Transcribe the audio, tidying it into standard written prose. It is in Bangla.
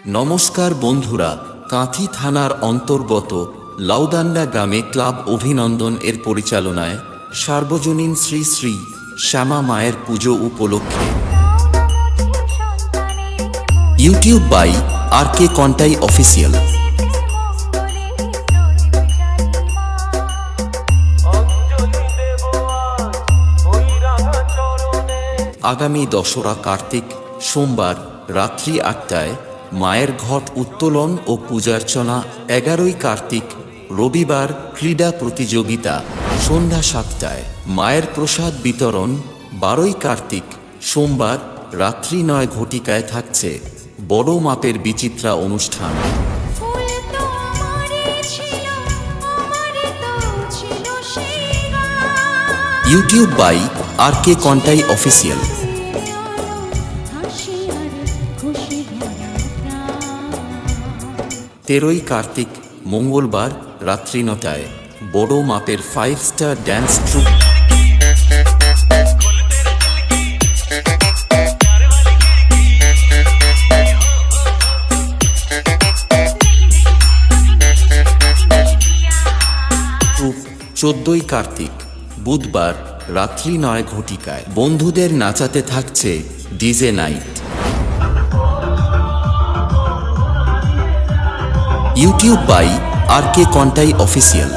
নমস্কার বন্ধুরা, কাঁথি থানার অন্তর্গত লাউদান্ডা গ্রামে ক্লাব অভিনন্দন এর পরিচালনায় সার্বজনীন শ্রী শ্রী শ্যামা মায়ের পুজো উপলক্ষে YouTube by RK Contai official আগামী 2রা কার্তিক সোমবার রাত্রি 8টায় মায়ের ঘট উত্তোলন ও পূজার্চনা। 11ই কার্তিক রবিবার ক্রীড়া প্রতিযোগিতা সন্ধ্যা 7টায়। মায়ের প্রসাদ বিতরণ 12ই কার্তিক সোমবার রাত্রি 9 ঘটিকায় থাকছে বড় মাপের বিচিত্রা অনুষ্ঠান। YouTube by RK Contai official. 13ই কার্তিক মঙ্গলবার রাত্রি 9টায় বড় মাপের 5 স্টার ড্যান্স ট্রুপ। ট্রুপ 14ই কার্তিক বুধবার রাত্রি 9 ঘটিকায় বন্ধুদের নাচাতে থাকছে DJ night. YouTube by RK Contai official.